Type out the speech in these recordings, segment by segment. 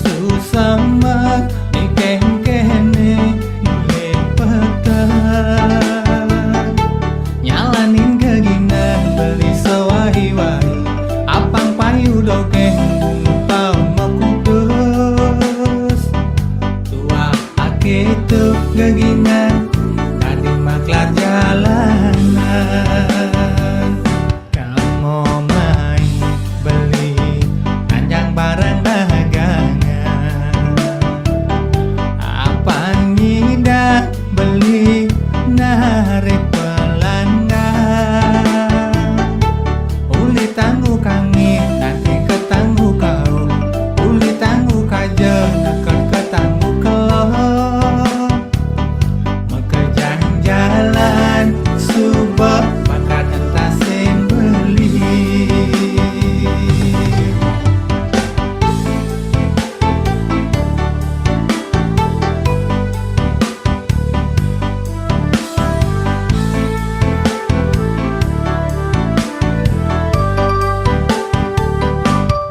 Susah bikin kene lepetan nyalanin keginan beli sewahi-wahi apang payu dokeng tahun mekudus tua ake tuh keginan tadi maklar jalanan kamu main beli nanjang barang dagangan apa nyidak beli narik pelanggan uli tangguh kangi nanti ketangguh kau uli tangguh kaja akan ketangguh kelok mekerjaan jalan subah maka tentasin beli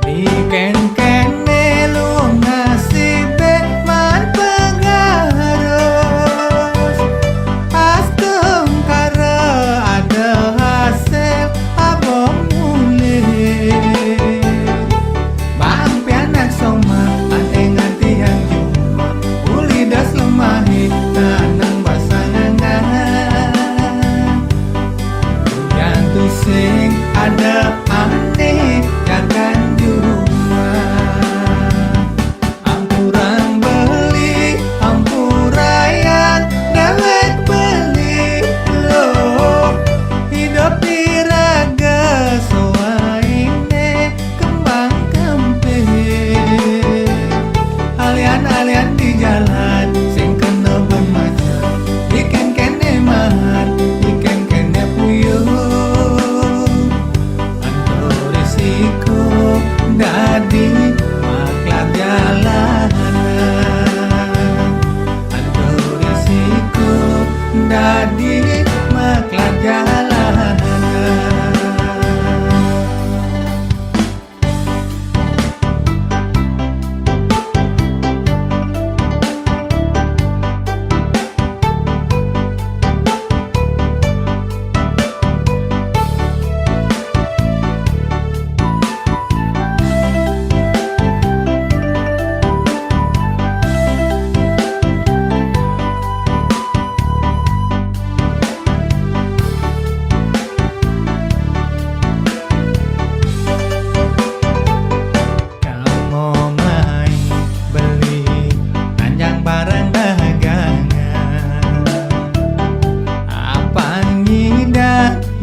bikin kene lu ngasih man pengaruh astung kara ada hasil abang mulai bang pianak soma ante nganti yang cuma uli das lemahi tanang basangan yang tusing ada aneh jangan ampuran beli ampurayan dewek beli lo hidup diraga soaine kembang kemping alian-alian di jalan sing kena bermacam bikin kene mahal bikin kene puyuh ando risiko dadi maklar jalanan ando risiko dadi maklar jalanan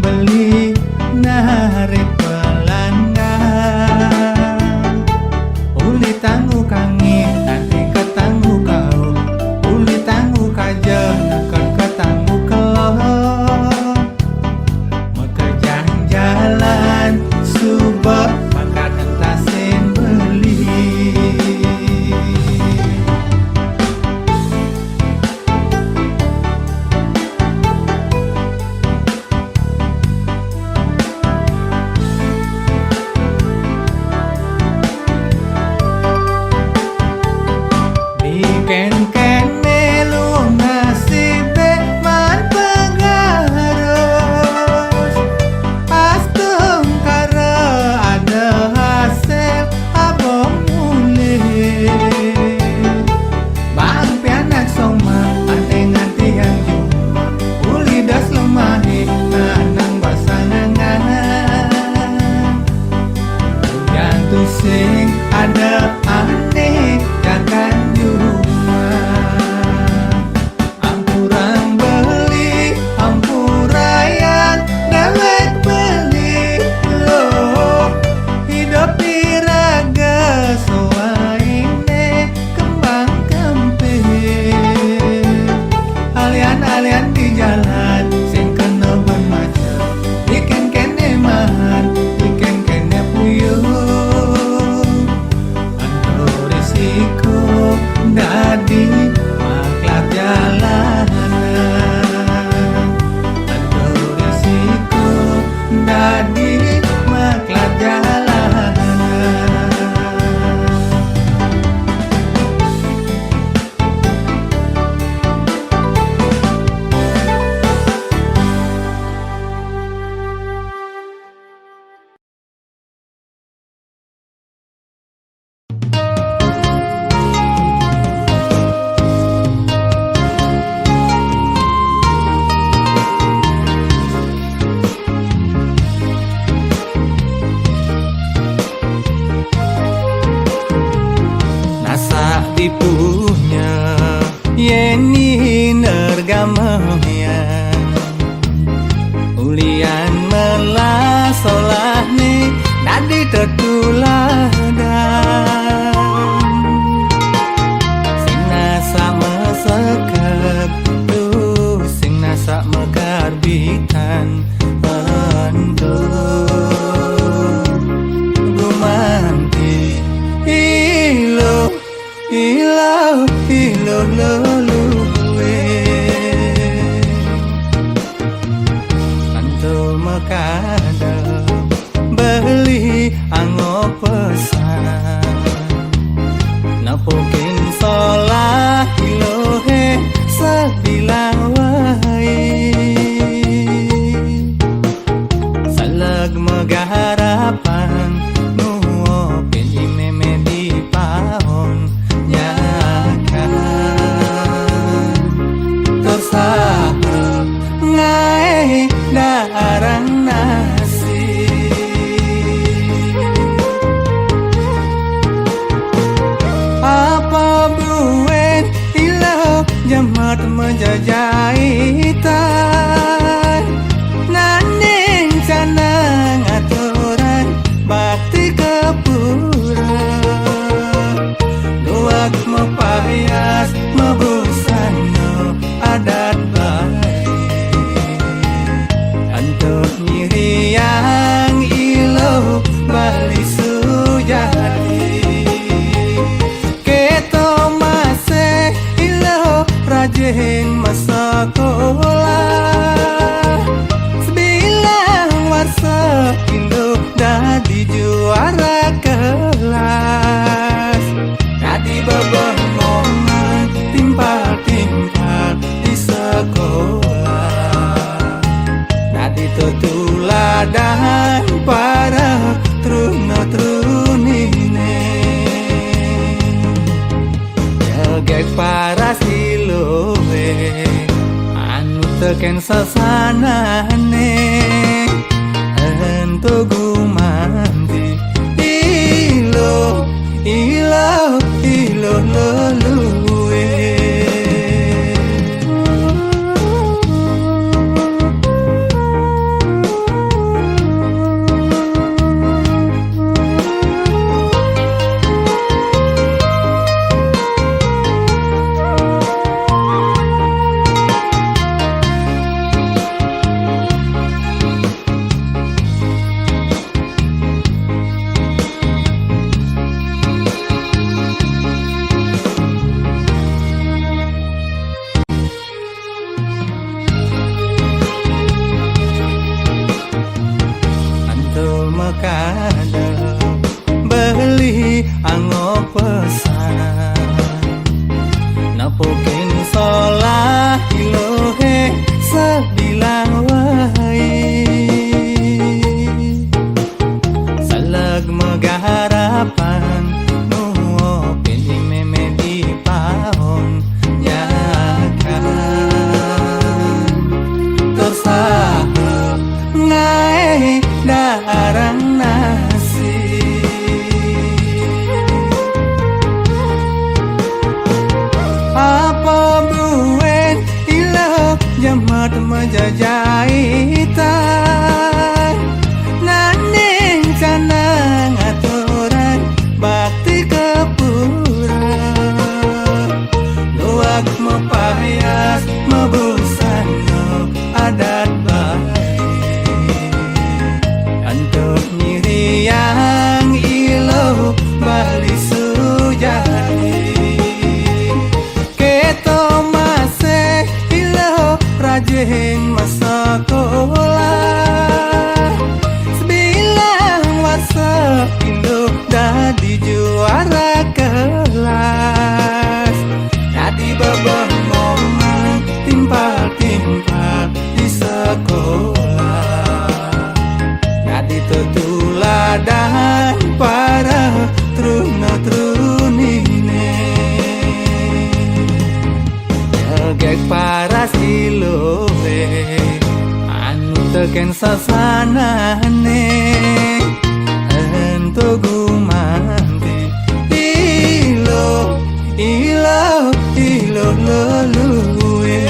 beli narik pelanggan uli tangguh kangi nanti ketangguh kau uli tangguh kaja akan ketangguh kelok mekerjaan jalan subah maka tentasin beli Ilo ilo luluwe Antul mekada beli anggo pesan Napokin solah ilohe sebilang wai Salag megaharapan nuopin imeme di pahon nyakan Tersaha ngai darang nasi Apa buat ilau jamat menjajahitan Nanding canang aturan bakti kepura Luak mepayas mebusano adat baik Untuk nyiri yang ilo bali sujati Keto masih ilo rajin masakolah Sebilang warsa induk dadi juara kelas Dadi bebongongan timpal-timpal di sekolah Dadi tutuladan para truna-trunine Jagek para siluwe anu teken sasanane Ento gumanti ilo ilo ilo luluwe Mekada beli anggo pesan Napokin solah ilohe sebilang wai Salag megaharapan nuopin imeme di pahon nyakan Tersaha ngai darang nasi Apa buat ilau jamat menjajahitan Nanding canang aturan bakti kepura Luak mepayas mebusano adat baik Untuk nyiri yang ilo bali sujati Keto masih ilo rajin masakolah Sebilang warsa induk dadi juara kelas Dadi bebongongan timpal-timpal di sekolah Dadi tutuladan para truna-trunine Jagek para siluwe anu teken sasanane Ento gumanti ilo ilo ilo luluwe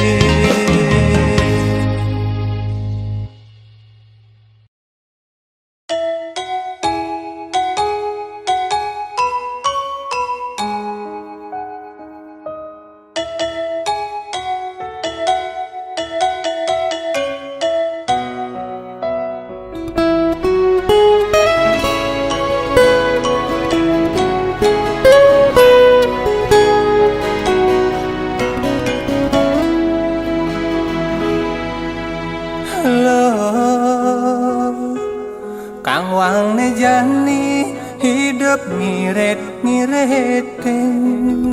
kriting.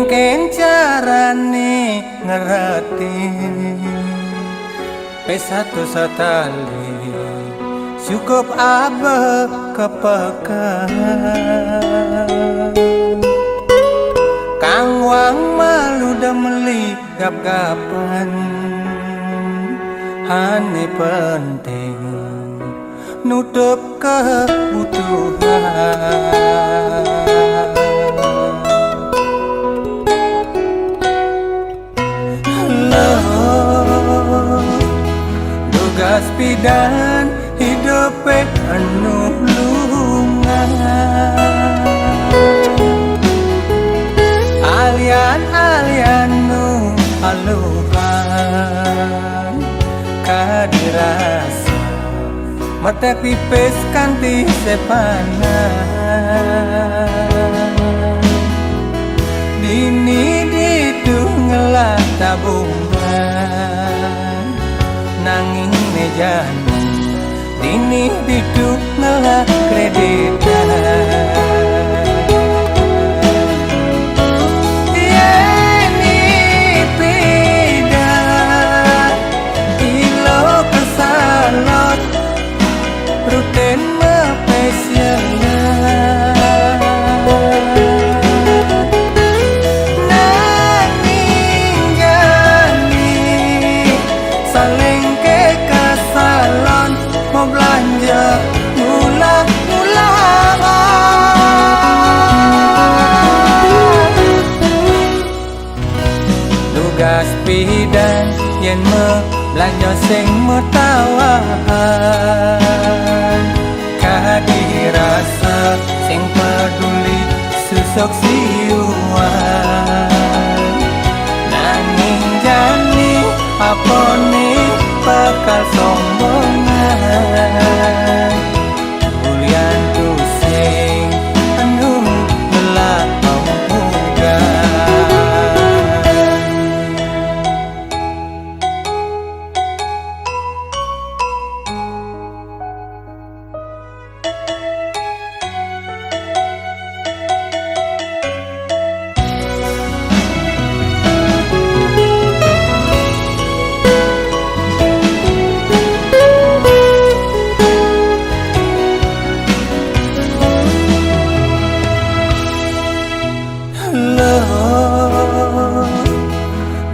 Ken carane ngerti P1 setali cukup abah kepekan. Kang wang malu demeli gap-gapan hane penting nutup kebutuhan. Tugas pidan hidup penuh lungan. Alian nu aluhan kadirasa mata pipes kanti sepanan. Dini didungelah tabungan nanging mejan dini didungelah kreditan. Ruten mepesiana nanging jani saling ke kasalon mau belanja ngulang-ngulang. Tugas pidan yen belanja sing metawahan kadirasa sing peduli susuk siuan. Nanging jani apone bakal sombongan bulian tu sing anu gelap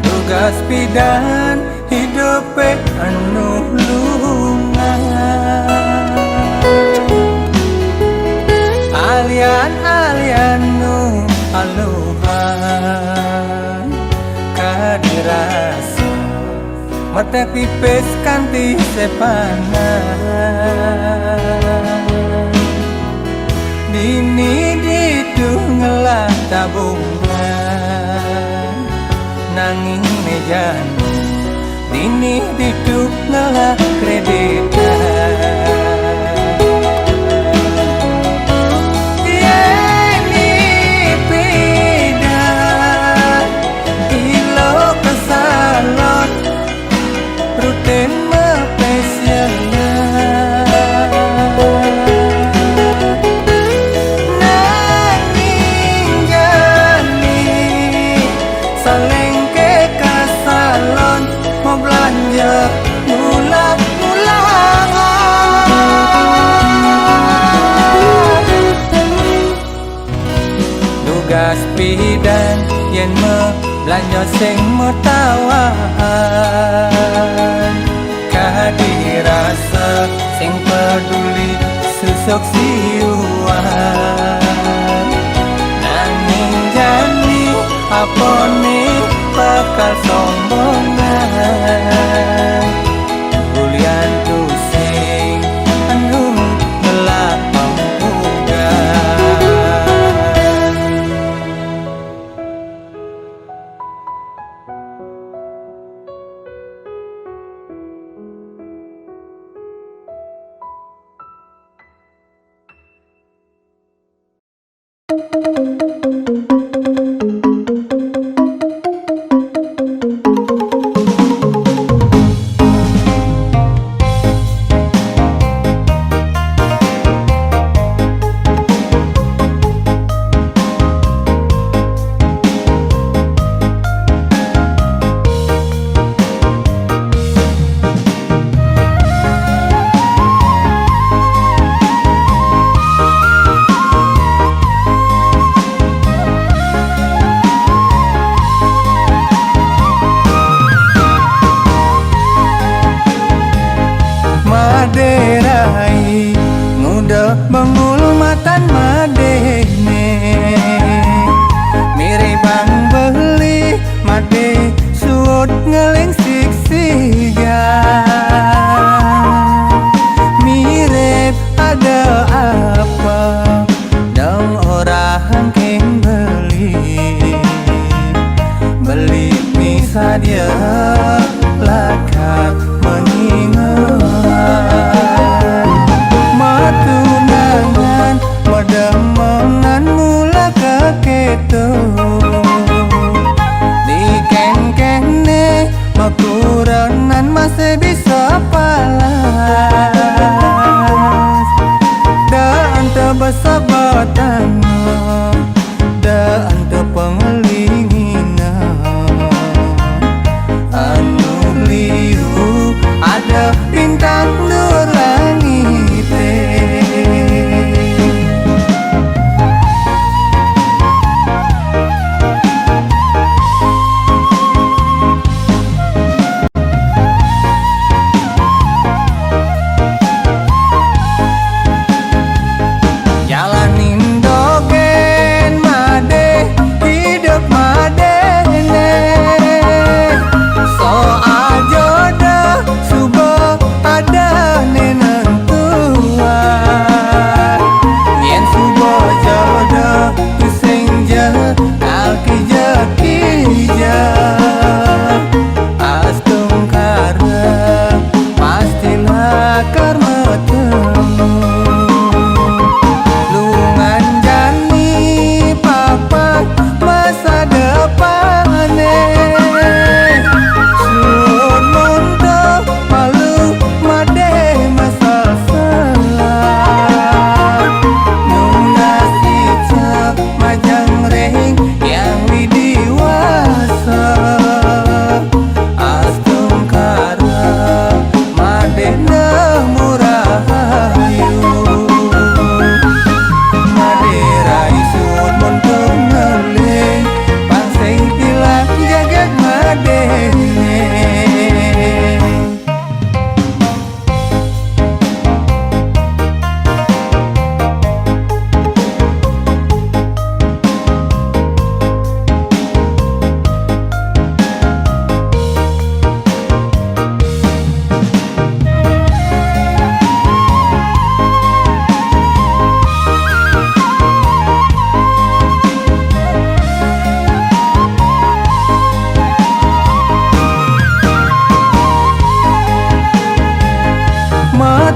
tugas pidan hidup penuh lungan. Alian nu aluhan kadirasa mata pipes kanti sepanan. Dini didungelah tabungan nanging mejan dini didungelah kreditan. Ruten mepesiana nanging jani saling ke kasalon mau belanja ngulang-ngulang. Tugas pidan yen belanja sing metawahan kadirasa sing peduli susuk siuan. Nanging jani apone bakal sombongan bulian tu sing anu gelap matan madene mirip bang beli made suut ngeling siksiga mirip ada apa dong orang keng beli bisa dia lakat mengingat matunangan medemongan mula keketo di keng-kene makuranan masih bisa palas dan tebesabatang dan tepengelinginan anu liu ada bintang nur langit jalanin dogen made hidup madene soal jodoh subuh ada nenentuan yen subuh jodoh kusing je alki je astung kara pastilah karma temu lungan jani papa masa depannya sun muntuk malu made masal salah nungas icap majang reng yang widiwasa astung kara made murahayu Maderai sun muntung ngeling pangsing hilang jagat madene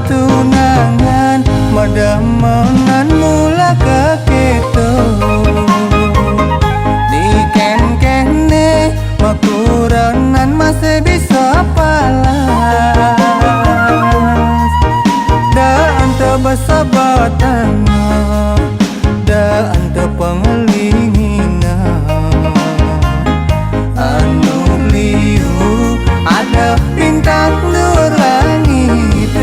matunangan medemongan mula keketo di ken-kene makuranan masih bisa palas dan tebesabatang dan tepengelinginan anu liu ada bintang nur langit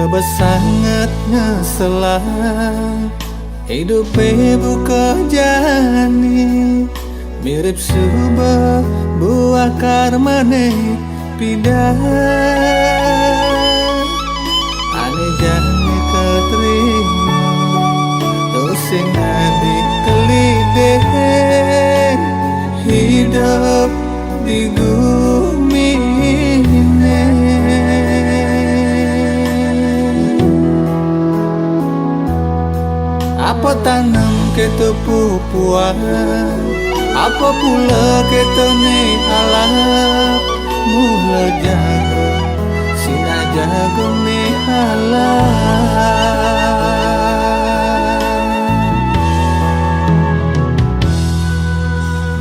Tebas sangat ngeselang hidupe buka jani mirip sebuah buah karmane pindah ane jane keterima dosing adi kelideh hidup di bumi ini. Apa tanam kita pupuan, apa pula kita ni halap, mula jago, sina jago ni halap.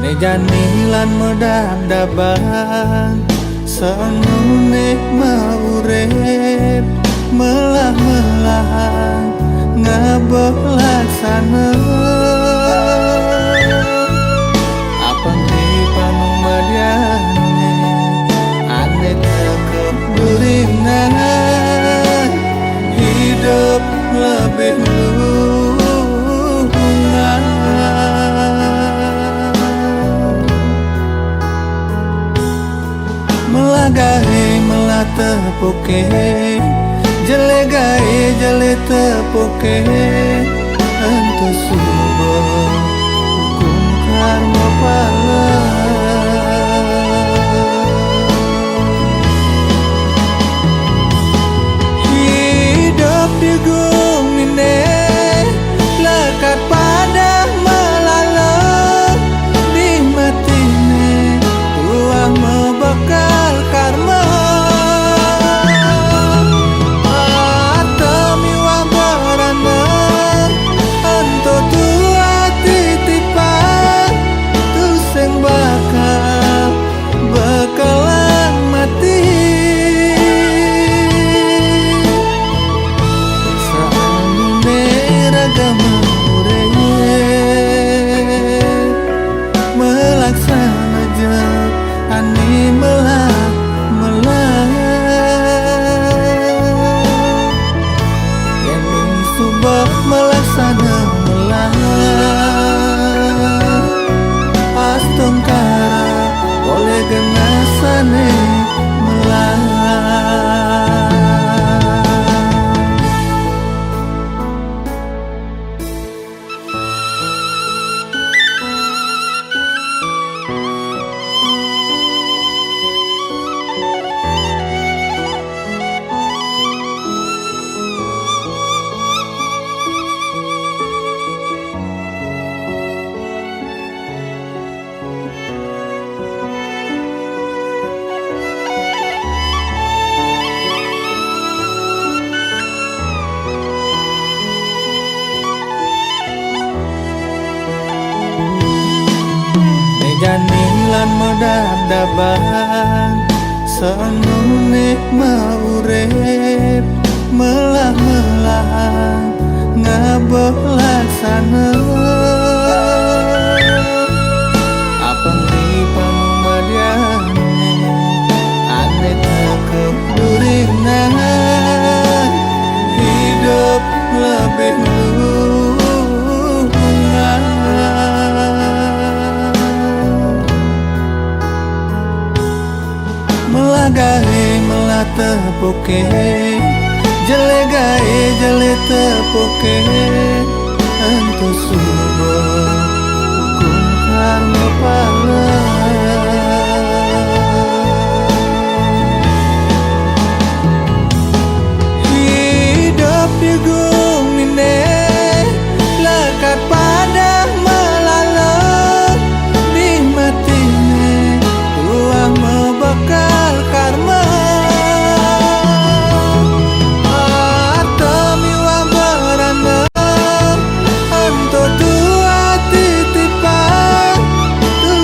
Ne janilan medam daban, seangune maurep, melah-melah ngabelaksana apa di panung badiane ane tekeburinan hidup lebih lunak melagahe melatepuke jele gae jele tepoke antu subo hukum karma pala hidup di gumine lekat pada melalang di matine tuah membekal karma melaksana je ani melah yang subah melaksana melah astungkara oleh genasane melah. Janilan medam daban seangune maurep melah-melah ngabelaksana apa di panumadiane ane tekeburinan hidup lebih lunak melagahe melatepuke jele gae jele tepuke antu subo hukum karma pala hidup di gumine lekat pada melalang di matine tuah membekal karma atami wabarana anto tua titipan tu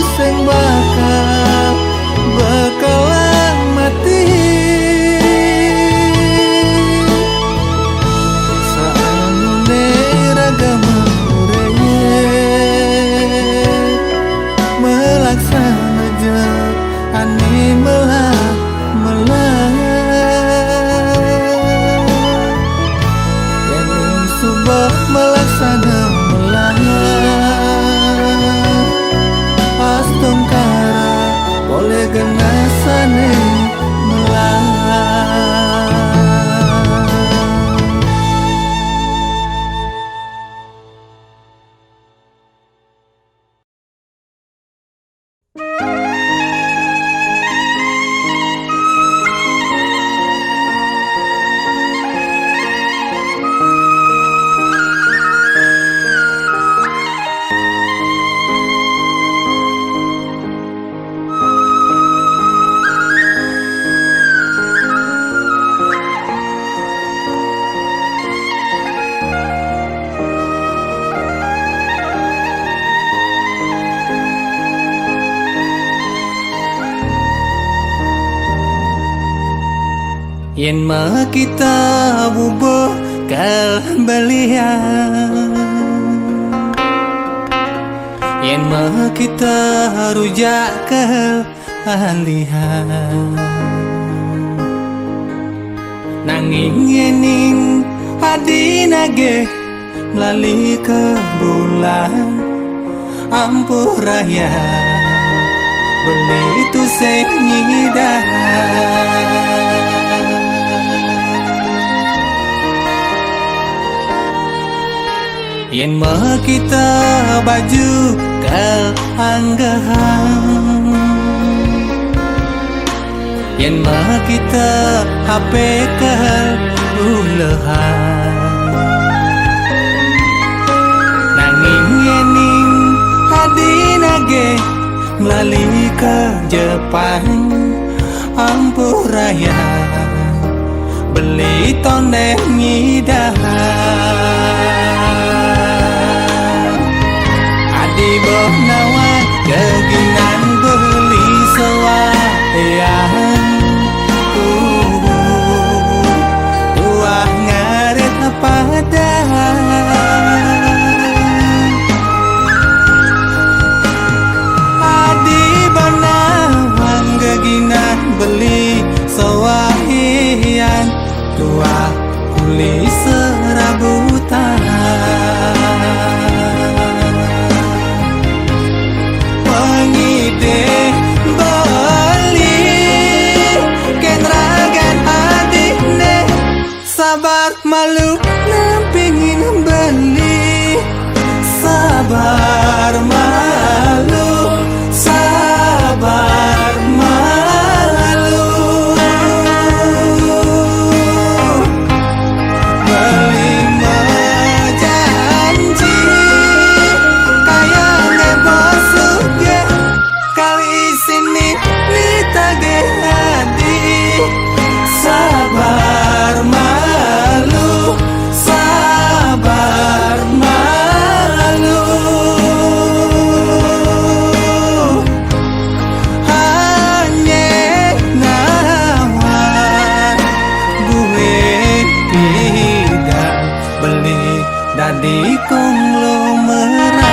yen mah kita bubuh kal belian, yen mah kita rujak kal alihan. Nanging yening hadi nage melalui ke bulan ampuh raya beli itu senyidah. Yen mah kita baju kal anggahan, yen mah kita HP kal ulehan. Nanging yening hadi nage melalui ke Jepang ampuh raya beli toneh ngidah. Adi boh nawan keginan beli sewaian, tuah ngaret padahal. Adi banawan keginan beli sewaian, tuah kuli serabutan. Pengide beli kenragan adikne sabar malu nampingin beli, sabar malu, sabar malu. Beli janji kayak nebos suge kali sini nitage hadi, sabar malu, sabar malu. Hanya nawan gue tidak beli dadi konglomerat.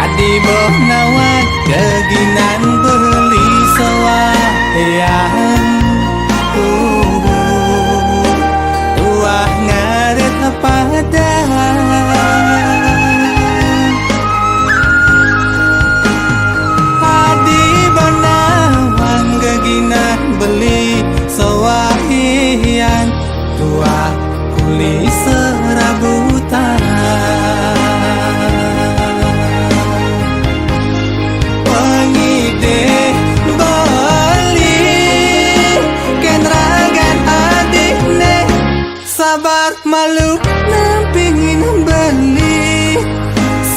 Adi boh nawan keginan beli sewaian, tuah ngaret padahal. Adi banawan keginan beli sewaian, tuah kuli serabutan. Sabar malu nampingin beli,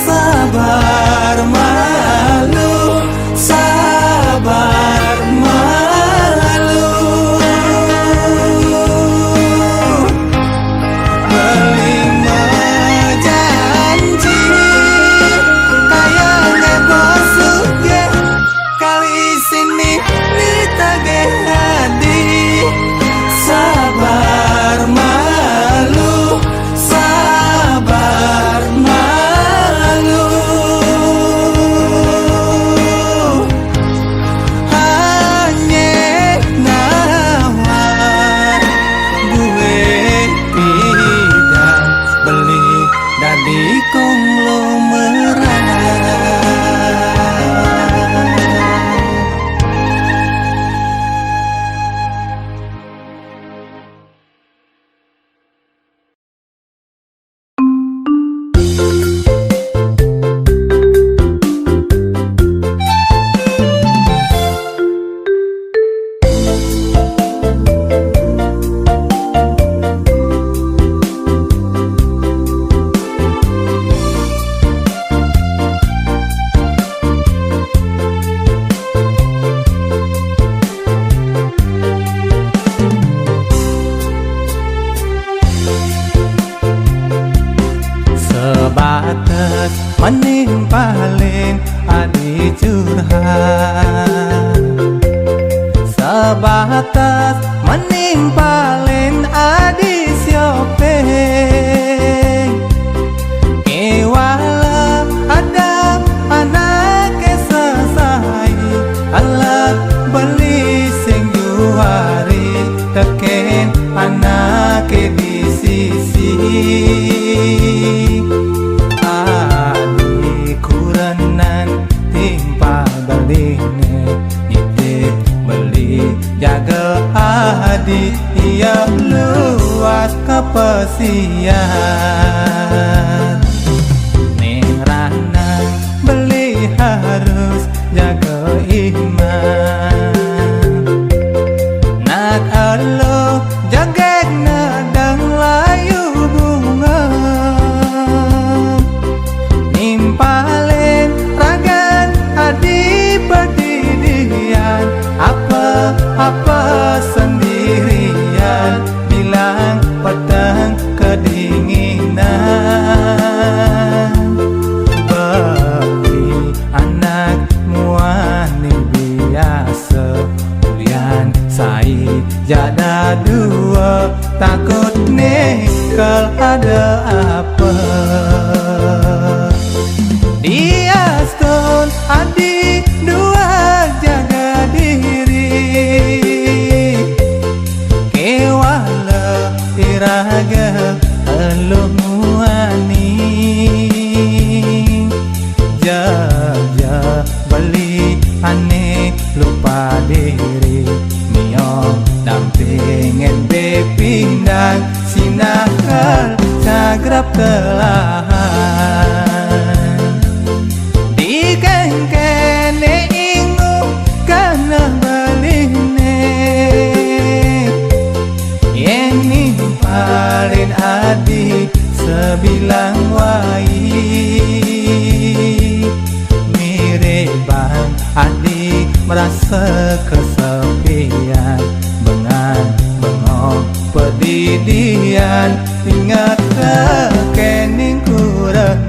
sabar malu, sabar malu. menimpalin adi curhat, sebatas menimpalin adi siopeng. Kewala ada anak sesai, alat beli sing juari teken anak di sisi. Adi kurenan timpa beline nitip beli jaga adi ia luas kepesian. Ning rana beli harus jaga iman. Nak alo jaga nadang layu bunga, nimpalin ragan adi berdirian. Apa sendirian, bilang pedang kedinginan. Bagi anak muani biasa, ulian sai jada dua, takut nikal ada apa. Dia stone adi dua jaga diri, kewala iraga elu muani. Jaja beli aneh lupa diri, miong dampingin bepindang sinakal cagrap telahan. Di kengkene ingu kana beline, yang nimpalin adi sebilang wai. Mirip adi merasa kesepian, bengong pedidian, ingat kekening kurenan.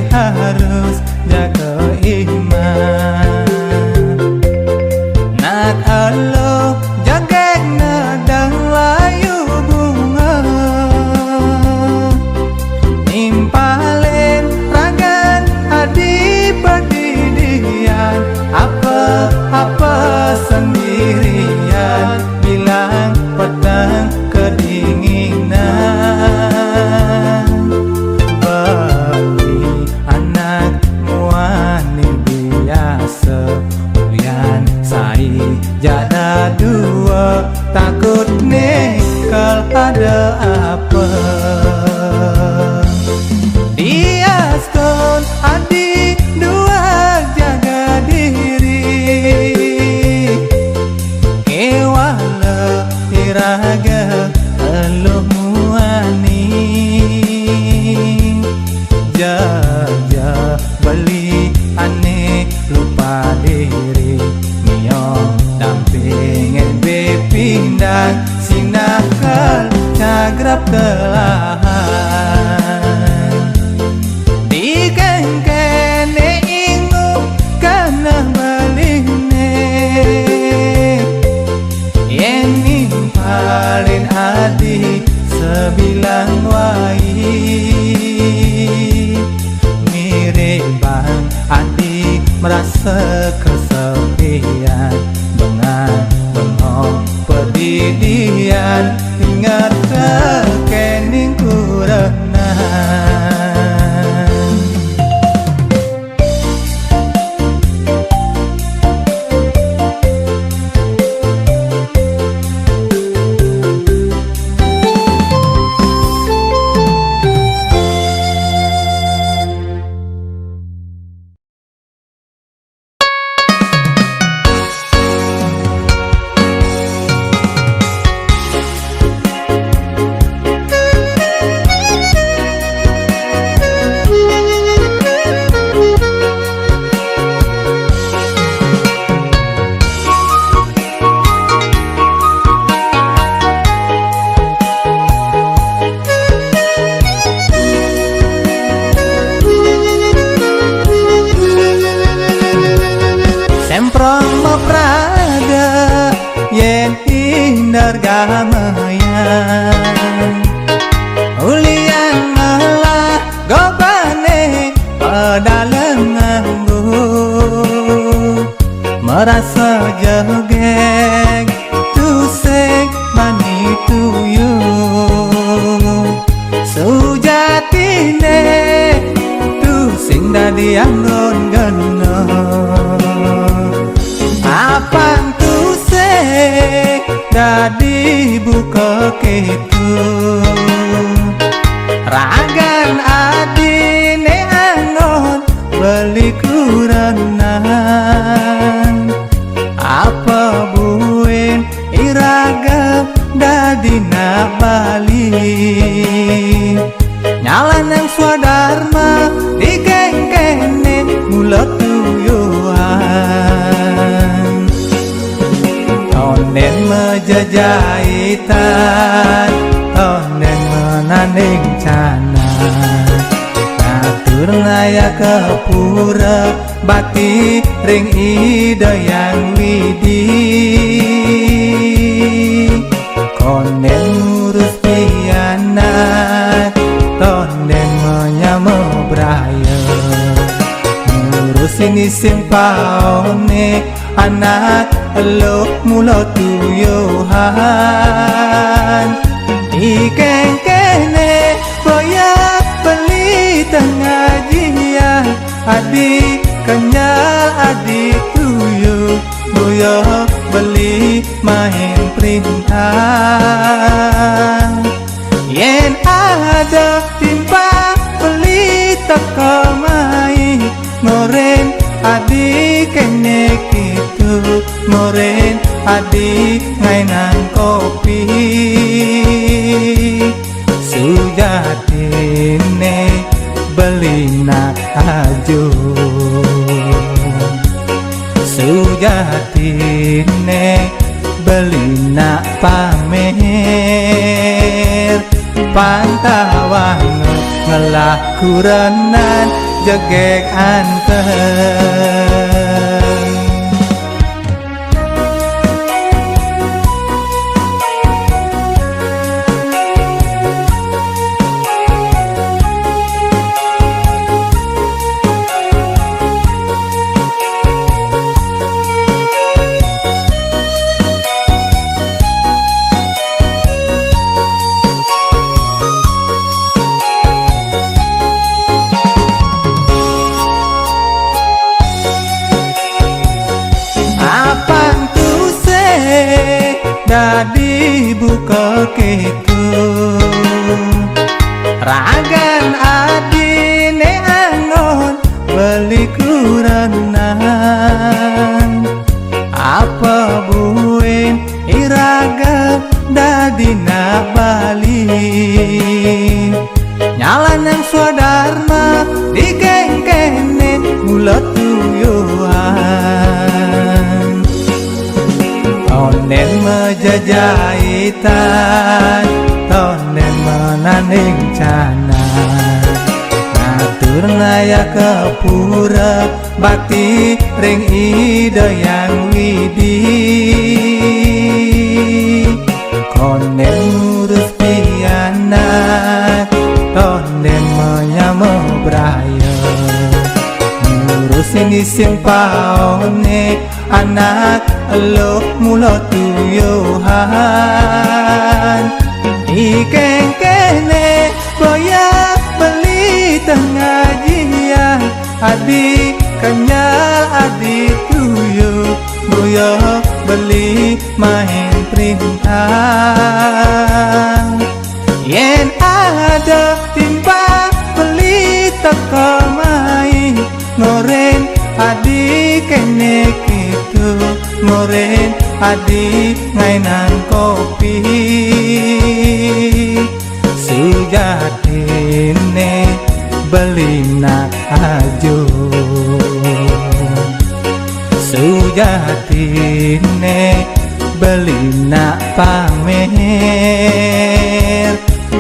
Harus jaga iman. Nak alo jaga nadang layu bunga, nimpalin ragan adi berdirian. Apa sendirian, bilang pedang kedinginan. Ulian sai jada dua, takut nikal ada apa. Dia stone adi dua jaga diri, kewala iraga elu muani. Jaja beli aneh lupa diri, miong dampingin bepindang sinakal cagrap telahan. Di kengkene ingu kana beline, yang nimpalin adi sebilang wai. Mirip adi merasa kesepian, bengong pedidian, ingat kekening kurenan. gitu ragan adine anon beli kurenan apa buin iraga dadina Bali nyalan yang swadharma digeng-gene mulut tuyuhan tonden mejajahitan tonden menanding cana ngatur ngaya kepura bakti ring ida yang widi konden ngurus pianan tonden menyamo braya ngurusin isin paone anak elok mulo tuyuhan ikeng kene boya beli tengah jia adik kenyal adik tuyu boya beli main perintah yen ada timpa beli teko mai ngoren adik kene gitu ngoren adik ngainan kopi sujatine beli nak ajo sujatine beli nak pamer pantawang ngelah kurenan jegek anteng dadi buka keku ragan adine angon beli kurenan apa buin iraga dadina Bali nyalan yang swadharma digeng-gene mulut tuyuhan tonden mejajahitan tonden menanding cana ngatur ngaya kepura bakti ring ida yang widi konden ngurus pianan tonden menyamo braya ngurusin isin paone anak elok mulo tuyuhan ikeng kene boya beli tengah jia adik kenyal adik tuyu boya beli main perintah yen ada timpa beli teko mai ngoren adik kene gitu ngoren adik ngainan kopi sujatine beli nak ajo sujatine beli nak pamer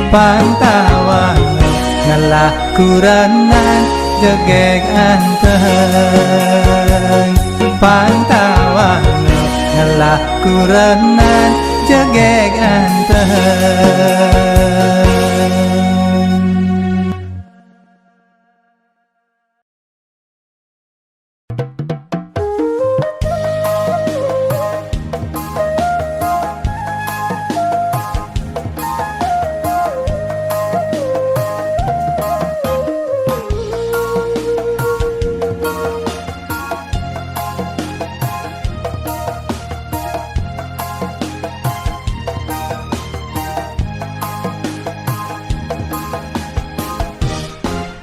pantawang ngelah kurenan jegek anteng pantawang ngelah kurenan jegek anteng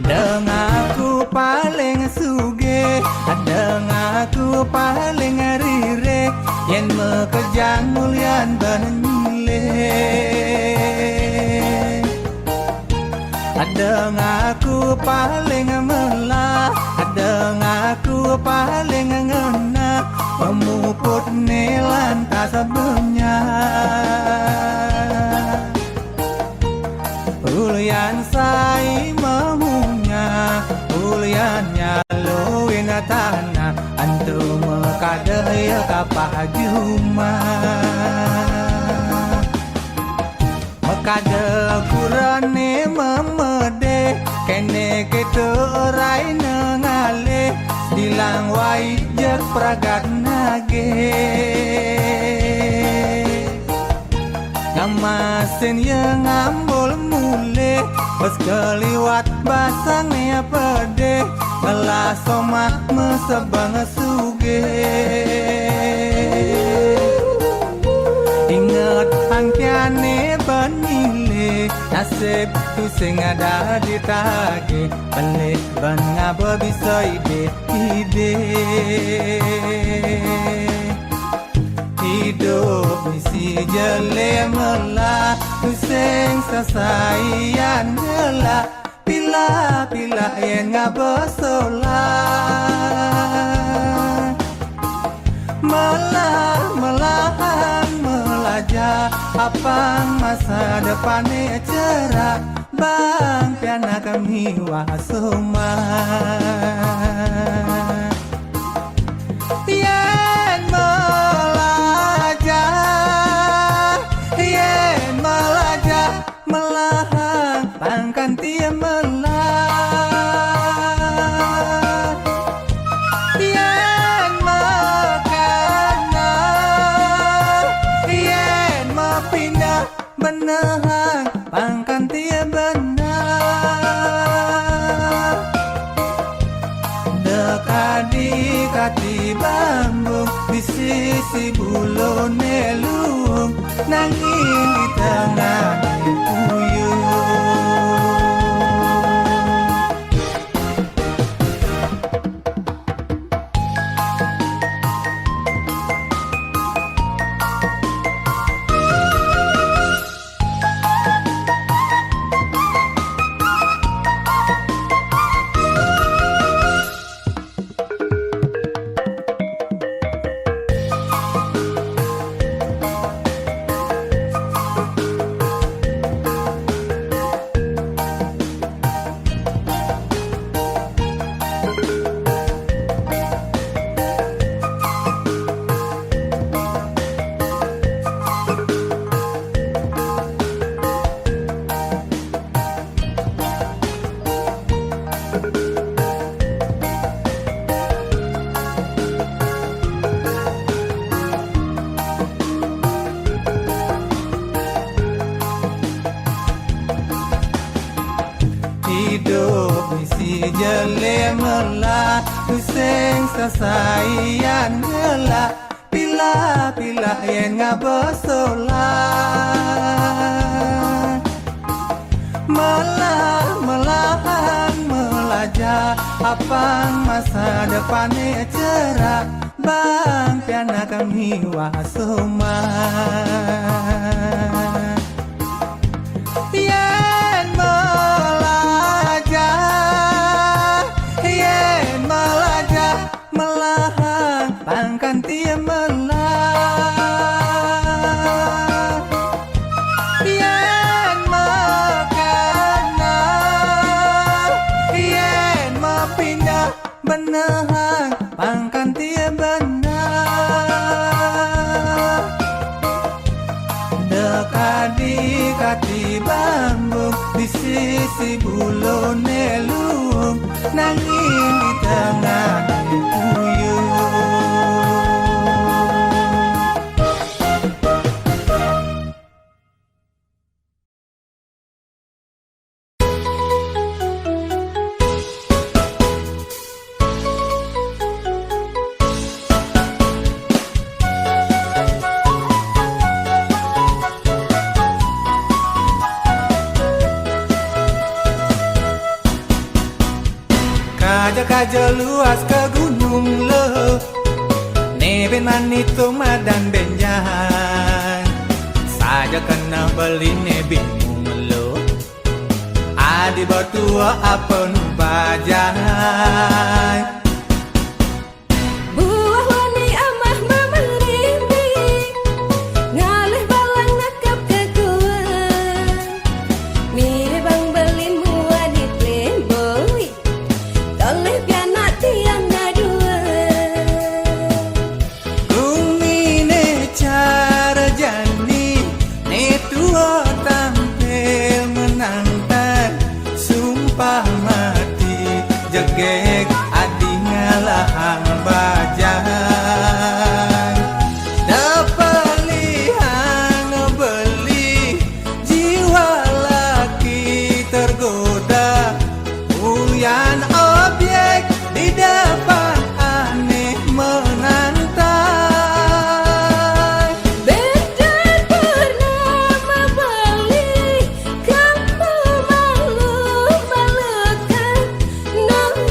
Adeng aku paling suge, adeng aku paling rire, yen mekejang mulian benile. Adeng aku paling melah, adeng aku paling ngena, pemuput nelantas sebenya. Ulian sai mamunya, ulian nyaluin tanah, antu mekadaya kapah juma. Mekade kurane memede, kene ketu rai nengale, dilang wai jek pragat nage. Ngamasin yang ngambul mule, pas keliwat basangnya pede, ngelas omah mesebang suge. Ingat angkiane banile, nasib tu sing ada di tage, balik ban ngaba bisa ide. Hidup misi jele melah, tuseng sasayan jela, pila yang ngabesolah. Melahan melajah, apang masa depannya cerah, bang piana kami wasuma. Yen melajah, melahan pangkan tia melah. Yen mekana, yen mepindah benahang pangkan tia benar. Dekadi kati bambung, di sisi bulu nelung, nanging di tengah puyuh. Hidup misi jele melah, tuseng sasayan gelah, pila yang ngabesolah. Melahan melajah, apang masa depannya cerah, bang piana kami wasuma. Yen melajah, melahan pangkan tia melah. Yen mekana, yen mepindah benahang pangkan tia benar. Dekadi kati bambung, di sisi bulu nelung, nanging di tengah puyuh. Kaja luas ke gunung lo, neben manito madan benjahan. Saja kena beli ne bingung lo, adi bertua apa nu bajan. Jegek adi ngalahang bajan, dapelihan beli jiwa laki tergoda, uyan objek di depan aneh menantai. Bedan pernah membeli kamu malu melekat.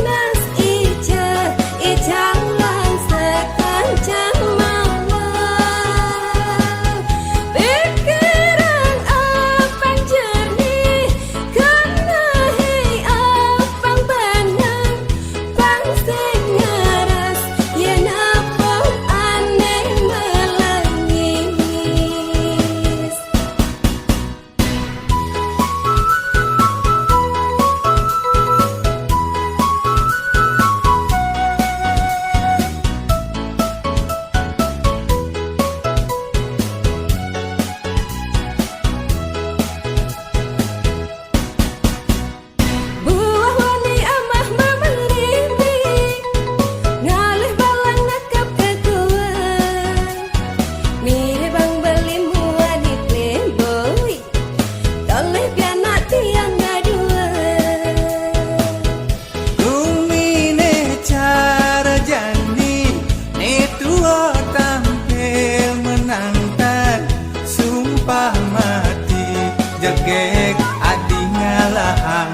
Nas ijalan sekancang mawar. Pikiran apang jernih, kenahi apang benang. Pangsing nyaras, ya napong aneh melangis. Buah wani amah memerintih, ngalih balang nakap ketuan. Mire bang beli mua di playboy, toleh pianak tiang ngaduan. Kumine cara jani, ne tua tampil menantang, sumpah mati, jegek adi ngalahang